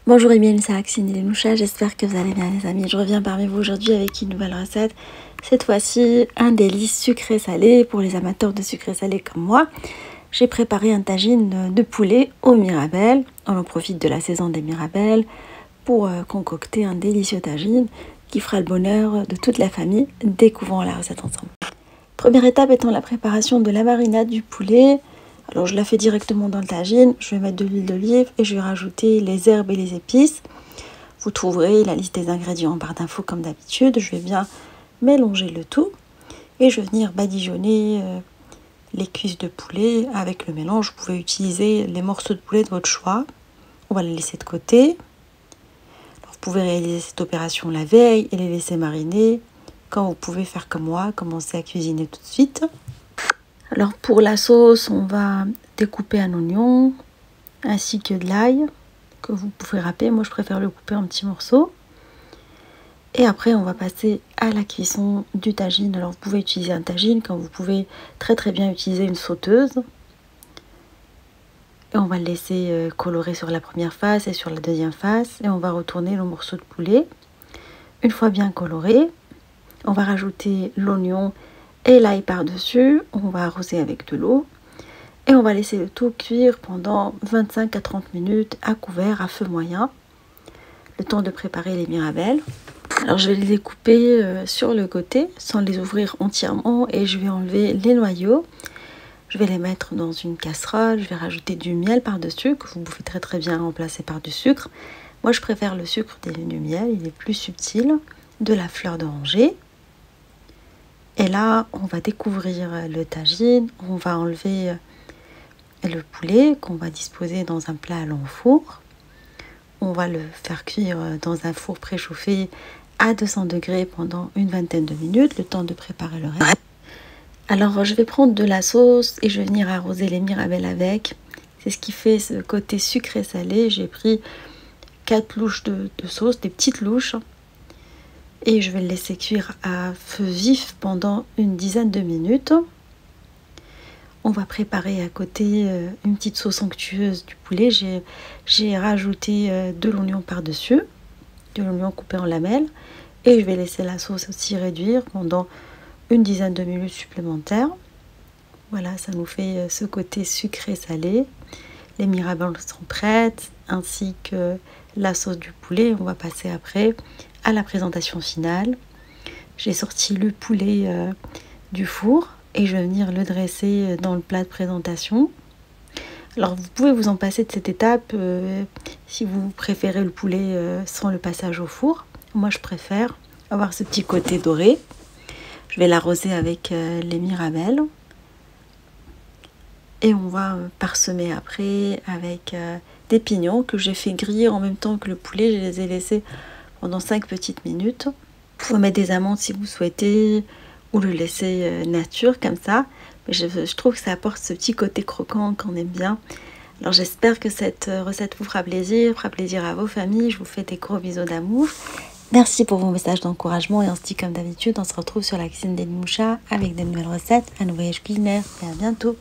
Bonjour et bienvenue sur Axine Lemoucha, j'espère que vous allez bien les amis. Je reviens parmi vous aujourd'hui avec une nouvelle recette. Cette fois-ci, un délice sucré-salé pour les amateurs de sucré-salé comme moi. J'ai préparé un tagine de poulet aux mirabelles. On en profite de la saison des mirabelles pour concocter un délicieux tagine qui fera le bonheur de toute la famille. Découvrons la recette ensemble. Première étape étant la préparation de la marinade du poulet. Alors je la fais directement dans le tagine, je vais mettre de l'huile d'olive et je vais rajouter les herbes et les épices. Vous trouverez la liste des ingrédients en barre d'infos comme d'habitude. Je vais bien mélanger le tout et je vais venir badigeonner les cuisses de poulet avec le mélange. Vous pouvez utiliser les morceaux de poulet de votre choix. On va les laisser de côté. Alors, vous pouvez réaliser cette opération la veille et les laisser mariner. Quand vous pouvez faire comme moi, commencer à cuisiner tout de suite. Alors pour la sauce, on va découper un oignon ainsi que de l'ail que vous pouvez râper. Moi je préfère le couper en petits morceaux. Et après on va passer à la cuisson du tagine. Alors vous pouvez utiliser un tagine comme vous pouvez très bien utiliser une sauteuse. Et on va le laisser colorer sur la première face et sur la deuxième face. Et on va retourner le morceau de poulet. Une fois bien coloré, on va rajouter l'oignon et l'ail par-dessus. On va arroser avec de l'eau et on va laisser le tout cuire pendant 25 à 30 minutes à couvert à feu moyen, le temps de préparer les mirabelles. Alors je vais les découper sur le côté sans les ouvrir entièrement et je vais enlever les noyaux. Je vais les mettre dans une casserole, je vais rajouter du miel par-dessus que vous pouvez très bien remplacer par du sucre. Moi je préfère le sucre du miel, il est plus subtil, de la fleur d'oranger. Et là, on va découvrir le tagine, on va enlever le poulet qu'on va disposer dans un plat à long four. On va le faire cuire dans un four préchauffé à 200 degrés pendant une vingtaine de minutes, le temps de préparer le reste. Alors, je vais prendre de la sauce et je vais venir arroser les mirabelles avec. C'est ce qui fait ce côté sucré-salé. J'ai pris 4 louches de sauce, des petites louches. Et je vais le laisser cuire à feu vif pendant une dizaine de minutes. On va préparer à côté une petite sauce onctueuse du poulet. J'ai rajouté de l'oignon par-dessus, de l'oignon coupé en lamelles. Et je vais laisser la sauce aussi réduire pendant une dizaine de minutes supplémentaires. Voilà, ça nous fait ce côté sucré-salé. Les mirabelles sont prêtes, ainsi que la sauce du poulet. On va passer après à la présentation finale. J'ai sorti le poulet du four et je vais venir le dresser dans le plat de présentation. Alors vous pouvez vous en passer de cette étape si vous préférez le poulet sans le passage au four. Moi je préfère avoir ce petit côté doré. Je vais l'arroser avec les mirabelles et on va parsemer après avec des pignons que j'ai fait griller en même temps que le poulet. Je les ai laissés pendant 5 petites minutes. Vous pouvez mettre des amandes si vous souhaitez ou le laisser nature comme ça. Mais je trouve que ça apporte ce petit côté croquant qu'on aime bien. Alors j'espère que cette recette vous fera plaisir à vos familles. Je vous fais des gros bisous d'amour. Merci pour vos messages d'encouragement et on se dit comme d'habitude, on se retrouve sur la cuisine d'Lemoucha avec des nouvelles recettes, un nouveau voyage culinaire et à bientôt.